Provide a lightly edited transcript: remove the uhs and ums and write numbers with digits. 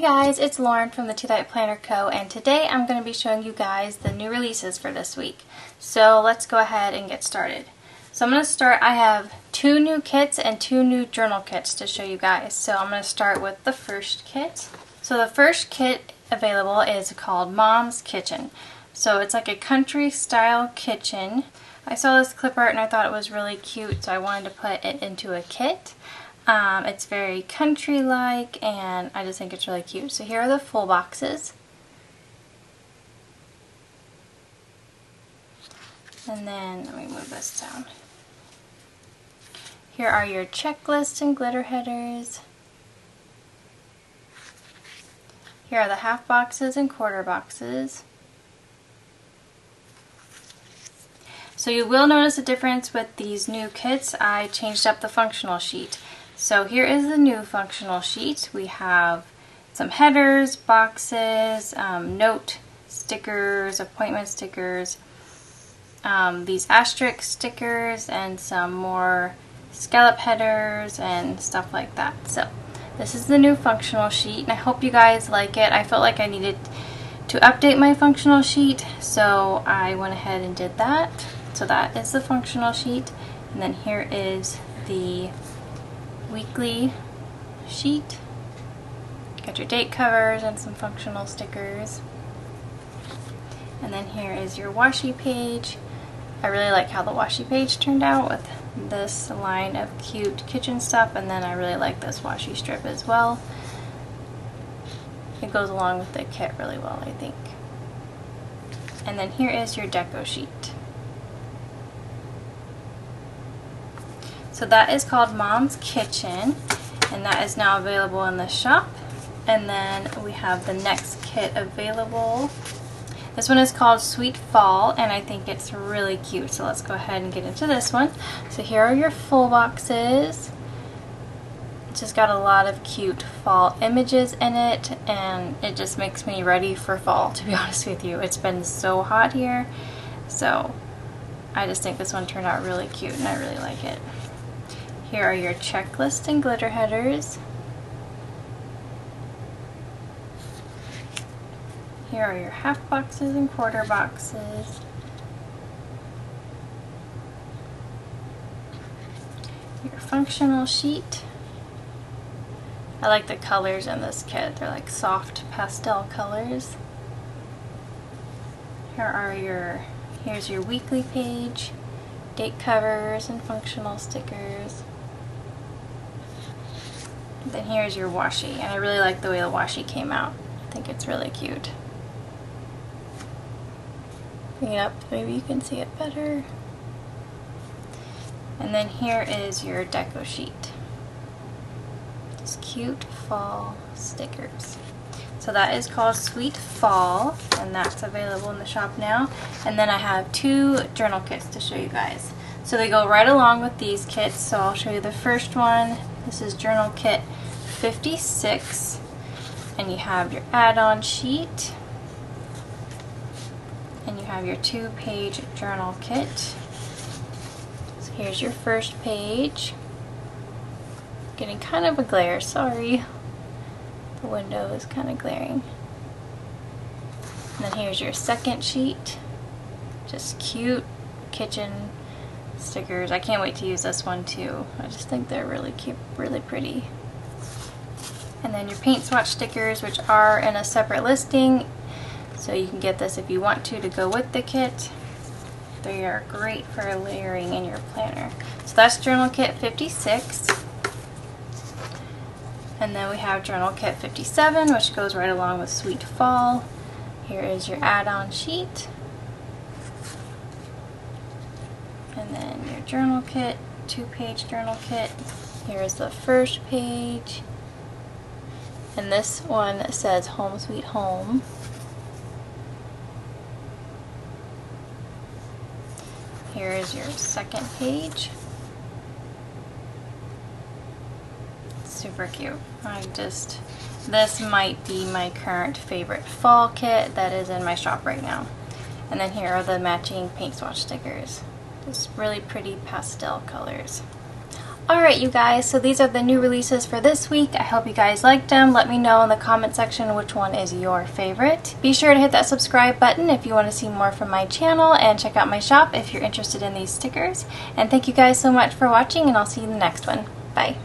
guys, it's Lauren from the Tealight Planner Co, and today I'm going to be showing you guys the new releases for this week. So let's go ahead and get started. So I'm going to start, I have 2 new kits and 2 new journal kits to show you guys. So I'm going to start with the first kit. So the first kit available is called Mom's Kitchen. So it's like a country style kitchen. I saw this clip art and I thought it was really cute, so I wanted to put it into a kit. It's very country-like, and I just think it's really cute. So here are the full boxes. And then, let me move this down. Here are your checklists and glitter headers. Here are the half boxes and quarter boxes. So you will notice a difference with these new kits. I changed up the functional sheet. So here is the new functional sheet. We have some headers, boxes, note stickers, appointment stickers, these asterisk stickers, and some more scallop headers and stuff like that. So this is the new functional sheet, and I hope you guys like it. I felt like I needed to update my functional sheet, so I went ahead and did that. So that is the functional sheet, and then here is the weekly sheet. Got your date covers and some functional stickers. And then here is your washi page. I really like how the washi page turned out with this line of cute kitchen stuff, and then I really like this washi strip as well. It goes along with the kit really well, I think. And then here is your deco sheet. So that is called Mom's Kitchen, and that is now available in the shop. And then we have the next kit available. This one is called Sweet Fall, and I think it's really cute. So let's go ahead and get into this one. So here are your full boxes. It's just got a lot of cute fall images in it, and it just makes me ready for fall, to be honest with you. It's been so hot here, so I just think this one turned out really cute, and I really like it. Here are your checklist and glitter headers. Here are your half boxes and quarter boxes. Your functional sheet. I like the colors in this kit. They're like soft pastel colors. Here's your weekly page, date covers and functional stickers. Then here's your washi, and I really like the way the washi came out. I think it's really cute. Bring it up, maybe you can see it better. And then here is your deco sheet. Just cute fall stickers. So that is called Sweet Fall, and that's available in the shop now. And then I have 2 journal kits to show you guys. So they go right along with these kits, so I'll show you the first one. This is Journal Kit 56, and you have your add-on sheet, and you have your 2-page journal kit. So here's your first page. Getting kind of a glare, sorry. The window is kind of glaring. And then here's your second sheet. Just cute kitchen stickers. I can't wait to use this one too. I just think they're really cute, really pretty. And then your paint swatch stickers, which are in a separate listing, so you can get this if you want to go with the kit. They are great for layering in your planner. So that's Journal Kit 56. And then we have Journal Kit 57, which goes right along with Sweet Fall. Here is your add-on sheet. And then your journal kit, 2-page journal kit. Here is the first page. And this one says Home Sweet Home. Here is your second page. Super cute. This might be my current favorite fall kit that is in my shop right now. And then here are the matching paint swatch stickers. Just really pretty pastel colors. Alright you guys, so these are the new releases for this week. I hope you guys liked them. Let me know in the comment section which one is your favorite. Be sure to hit that subscribe button if you want to see more from my channel, and check out my shop if you're interested in these stickers. And thank you guys so much for watching, and I'll see you in the next one. Bye.